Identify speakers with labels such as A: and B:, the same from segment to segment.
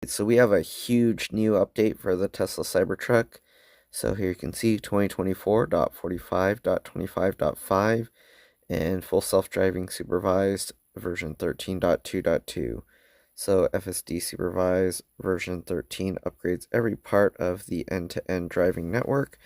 A: So we have a huge new update for the Tesla Cybertruck. So here you can see 2024.45.25.5 and full self-driving supervised version 13.2.2. So FSD Supervised version 13 upgrades every part of the end-to-end driving network.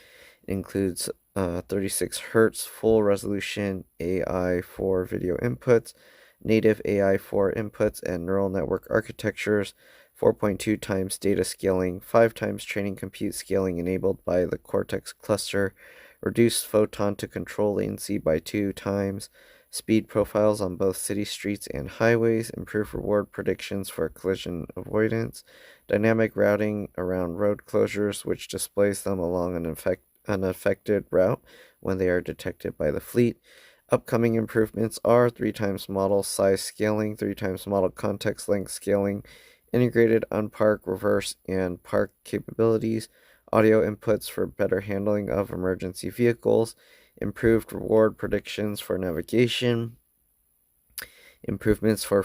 A: It includes 36 Hz full resolution AI for video inputs, native AI for inputs, and neural network architectures, 4.2 times data scaling, 5 times training compute scaling enabled by the Cortex cluster, reduced photon to control latency by 2 times, speed profiles on both city streets and highways, improved reward predictions for collision avoidance, dynamic routing around road closures, which displays them along an affected route when they are detected by the fleet. Upcoming improvements are 3 times model size scaling, 3 times model context length scaling, integrated unpark, reverse, and park capabilities, audio inputs for better handling of emergency vehicles, improved reward predictions for navigation, improvements to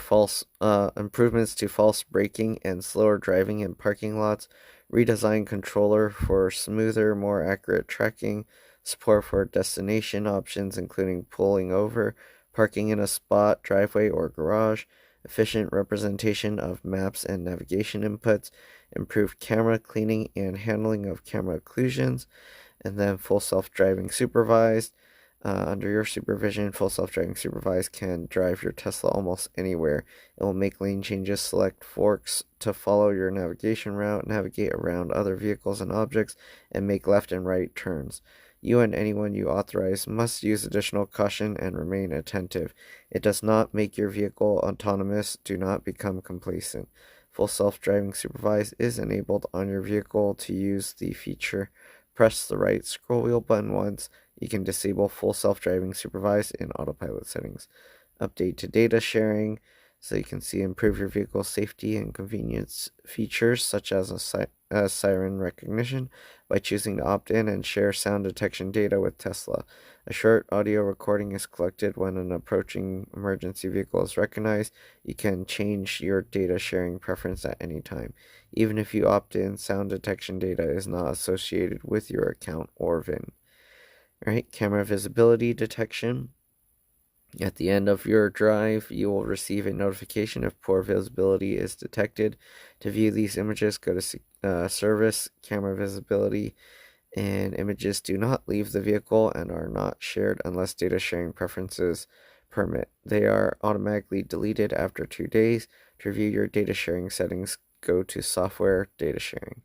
A: false braking and slower driving in parking lots, redesigned controller for smoother, more accurate tracking, support for destination options including pulling over, parking in a spot, driveway, or garage, efficient representation of maps and navigation inputs, improved camera cleaning and handling of camera occlusions, and then full self-driving supervised. Under your supervision, full self-driving supervised can drive your Tesla almost anywhere. It will make lane changes, select forks to follow your navigation route, navigate around other vehicles and objects, and make left and right turns. You and anyone you authorize must use additional caution and remain attentive. It does not make your vehicle autonomous. Do not become complacent. Full self-driving supervised is enabled on your vehicle. To use the feature, press the right scroll wheel button once. You can disable full self-driving supervised in autopilot settings. Update to data sharing, so you can see improve your vehicle's safety and convenience features such as a siren recognition by choosing to opt in and share sound detection data with Tesla. A short audio recording is collected when an approaching emergency vehicle is recognized. You can change your data sharing preference at any time. Even if you opt in, sound detection data is not associated with your account or VIN. Right, camera visibility detection. At the end of your drive, you will receive a notification if poor visibility is detected. To view these images, go to Service, Camera Visibility, and images do not leave the vehicle and are not shared unless data sharing preferences permit. They are automatically deleted after 2 days. To review your data sharing settings, go to Software, Data Sharing.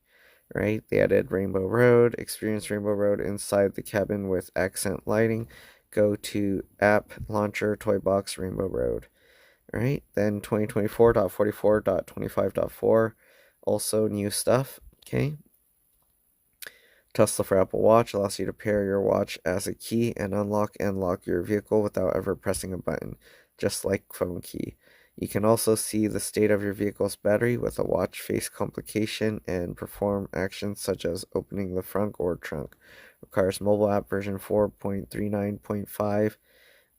A: Right, they added Rainbow Road, experience Rainbow Road inside the cabin with accent lighting. Go to App Launcher, Toy Box, Rainbow Road. Right, then 2024.44.25.4, also new stuff. Okay, Tesla for Apple Watch allows you to pair your watch as a key and unlock and lock your vehicle without ever pressing a button, just like phone key. You can also see the state of your vehicle's battery with a watch face complication and perform actions such as opening the front or trunk. Requires mobile app version 4.39.5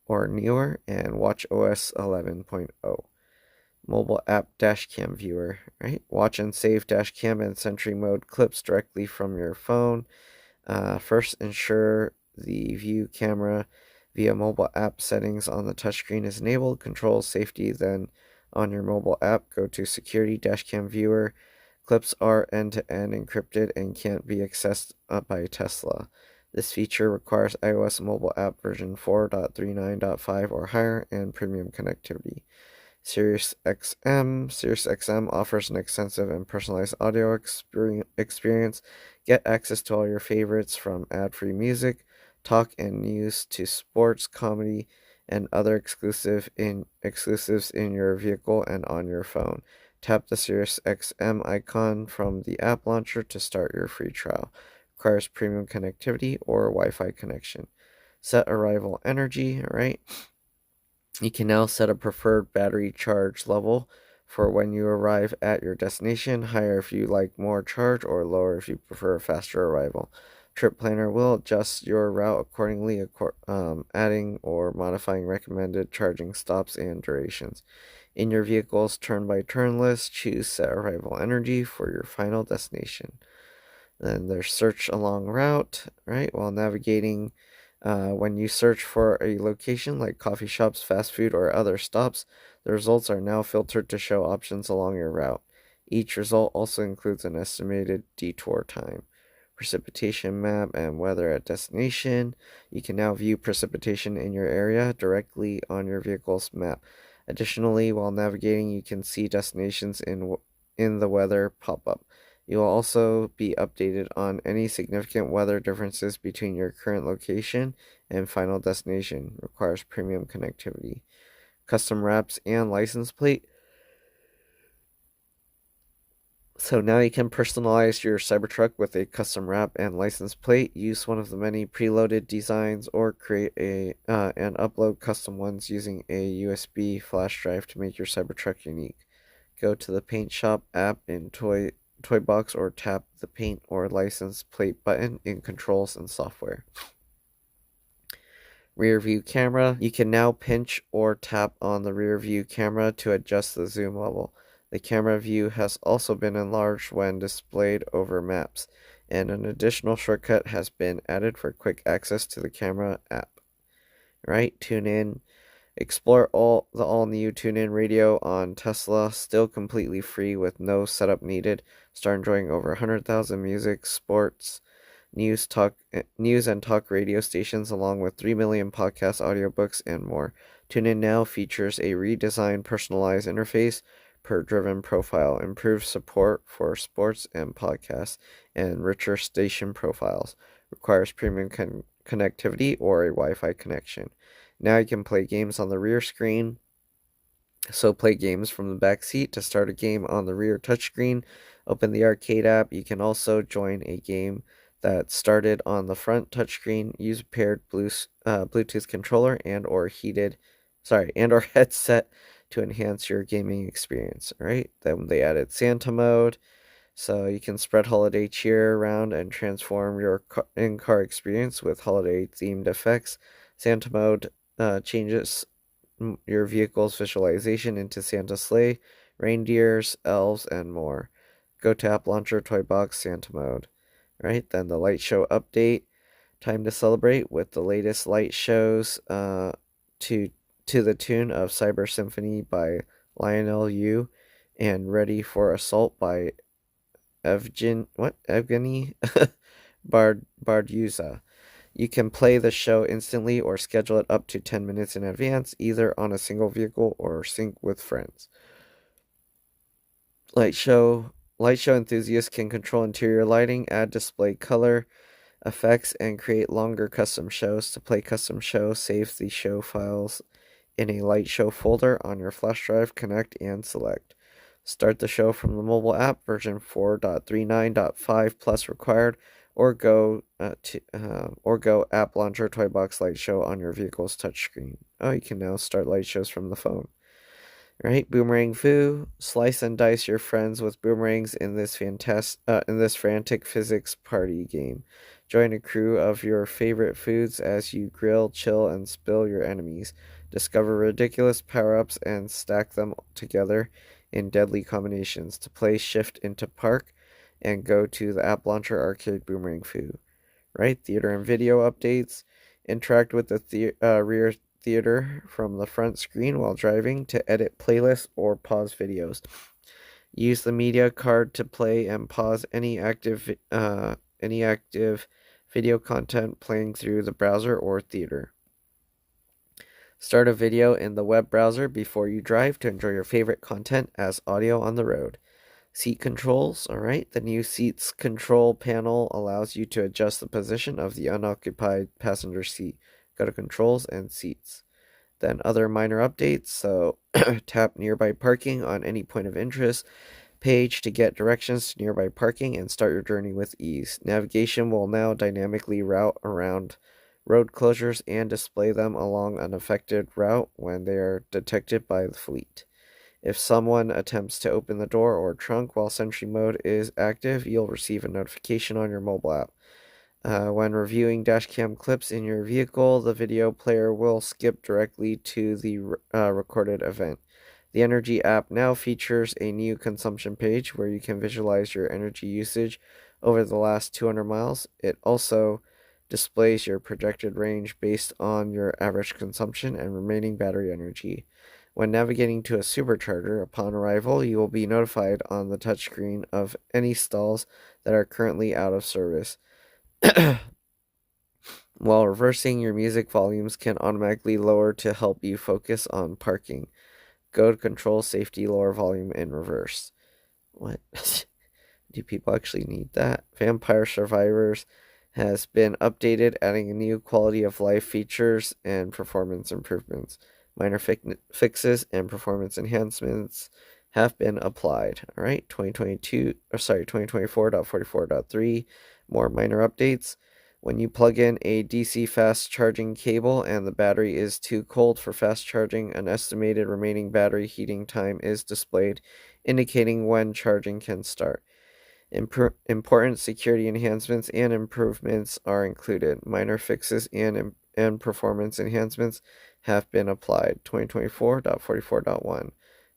A: or newer and watch OS 11.0. Mobile app dash cam viewer, right? Watch and save dash cam and Sentry mode clips directly from your phone. First, ensure the view camera via mobile app settings on the touchscreen is enabled. Control safety, then on your mobile app, go to Security Dashcam Viewer. Clips are end-to-end encrypted and can't be accessed by Tesla. This feature requires iOS mobile app version 4.39.5 or higher and premium connectivity. SiriusXM offers an extensive and personalized audio experience. Get access to all your favorites from ad-free music, talk and news to sports, comedy, and other exclusives in your vehicle and on your phone. Tap the SiriusXM icon from the app launcher to start your free trial. Requires premium connectivity or Wi-Fi connection. Set arrival energy, right? You can now set a preferred battery charge level for when you arrive at your destination, higher if you like more charge or lower if you prefer a faster arrival. Trip planner will adjust your route accordingly, adding or modifying recommended charging stops and durations. In your vehicle's turn-by-turn list, choose set arrival energy for your final destination. Then there's search along route, right? While navigating, when you search for a location like coffee shops, fast food, or other stops, the results are now filtered to show options along your route. Each result also includes an estimated detour time, precipitation map, and weather at destination. You can now view precipitation in your area directly on your vehicle's map. Additionally, while navigating, you can see destinations in the weather pop up. You will also be updated on any significant weather differences between your current location and final destination. Requires premium connectivity. Custom wraps and license plate. So now you can personalize your Cybertruck with a custom wrap and license plate. Use one of the many preloaded designs or create and upload custom ones using a USB flash drive to make your Cybertruck unique. Go to the Paint Shop app in Toy Box or tap the paint or license plate button in controls and software. Rear view camera. You can now pinch or tap on the rear view camera to adjust the zoom level. The camera view has also been enlarged when displayed over maps, and an additional shortcut has been added for quick access to the camera app. Right? Tune in. Explore the all-new TuneIn Radio on Tesla, still completely free with no setup needed. Start enjoying over 100,000 music, sports, news and talk radio stations, along with 3 million podcast audiobooks and more. TuneIn now features a redesigned, personalized interface per driven profile, improved support for sports and podcasts, and richer station profiles. Requires premium connectivity or a Wi-Fi connection. Now you can play games on the rear screen. So play games from the back seat. To start a game on the rear touchscreen, open the arcade app. You can also join a game that started on the front touchscreen. Use a paired Bluetooth controller and or headset to enhance your gaming experience. All right. Then they added Santa mode, so you can spread holiday cheer around and transform your in-car experience with holiday-themed effects. Santa mode changes your vehicle's visualization into Santa sleigh, reindeers, elves, and more. Go to App Launcher, Toy Box, Santa mode. Right, then the light show update. Time to celebrate with the latest light shows to the tune of Cyber Symphony by Lionel Yu and Ready for Assault by Evgeny Bardyuza. You can play the show instantly or schedule it up to 10 minutes in advance, either on a single vehicle or sync with friends. Light show enthusiasts can control interior lighting, add display color effects, and create longer custom shows. To play custom shows, save the show files in a light show folder on your flash drive, connect, and select. Start the show from the mobile app, version 4.39.5 plus required, or go App Launcher Toy Box Light Show on your vehicle's touchscreen. Oh, you can now start light shows from the phone. Right, Boomerang Foo. Slice and dice your friends with boomerangs in this frantic physics party game. Join a crew of your favorite foods as you grill, chill, and spill your enemies. Discover ridiculous power-ups and stack them together in deadly combinations. To play, shift into park and go to the App Launcher Arcade Boomerang Foo. Right, theater and video updates. Interact with the rear theater from the front screen while driving to edit playlists or pause videos. Use the media card to play and pause any active video content playing through the browser or theater. Start a video in the web browser before you drive to enjoy your favorite content as audio on the road. Seat controls, all right. The new seats control panel allows you to adjust the position of the unoccupied passenger seat. Go to controls and seats. Then other minor updates, so tap nearby parking on any point of interest page to get directions to nearby parking and start your journey with ease. Navigation will now dynamically route around road closures and display them along an affected route when they are detected by the fleet. If someone attempts to open the door or trunk while Sentry Mode is active, you'll receive a notification on your mobile app. When reviewing dashcam clips in your vehicle, the video player will skip directly to the recorded event. The Energy app now features a new consumption page where you can visualize your energy usage over the last 200 miles. It also displays your projected range based on your average consumption and remaining battery energy. When navigating to a supercharger upon arrival, you will be notified on the touchscreen of any stalls that are currently out of service. While reversing, your music volumes can automatically lower to help you focus on parking. Go to control safety, lower volume in reverse. What? Do people actually need that? Vampire Survivors has been updated, adding new quality of life features and performance improvements. Minor fixes and performance enhancements have been applied. All right, 2024.44.3, more minor updates. When you plug in a DC fast charging cable and the battery is too cold for fast charging, an estimated remaining battery heating time is displayed, indicating when charging can start. Important security enhancements and improvements are included. Minor fixes and performance enhancements have been applied. 2024.44.1.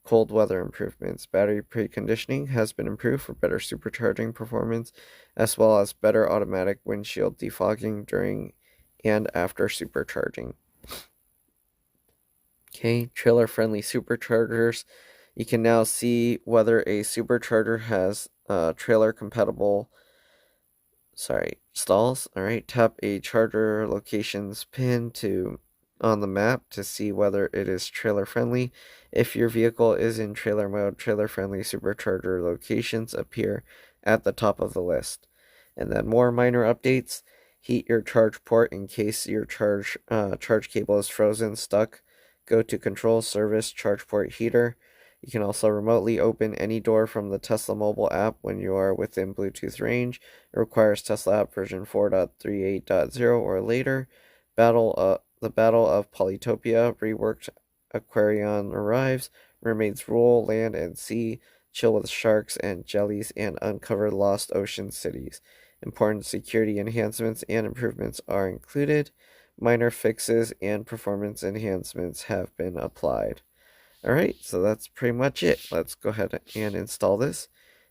A: Cold weather improvements. Battery preconditioning has been improved for better supercharging performance, as well as better automatic windshield defogging during and after supercharging. Okay, trailer-friendly superchargers. You can now see whether a supercharger has trailer-compatible stalls. All right, tap a charger locations pin on the map to see whether it is trailer friendly. If your vehicle is in trailer mode, trailer friendly supercharger locations appear at the top of the list. And then more minor updates. Heat your charge port in case your charge cable is frozen, stuck. Go to control service charge port heater. You can also remotely open any door from the Tesla mobile app when you are within Bluetooth range. It requires Tesla app version 4.38.0 or later. The Battle of Polytopia reworked Aquarion arrives. Mermaids rule land and sea. Chill with sharks and jellies and uncover lost ocean cities. Important security enhancements and improvements are included. Minor fixes and performance enhancements have been applied. Alright, so that's pretty much it. Let's go ahead and install this.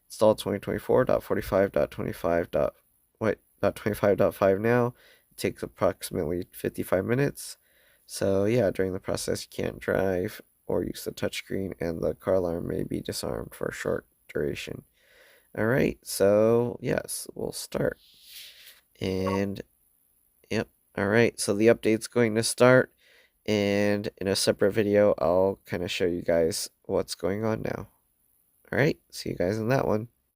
A: Install 2024.45.25.5 now. It takes approximately 55 minutes. So yeah, during the process you can't drive or use the touchscreen, and the car alarm may be disarmed for a short duration. Alright, so yes, we'll start. And yep, alright, so the update's going to start. And in a separate video, I'll kind of show you guys what's going on now. Alright, see you guys in that one.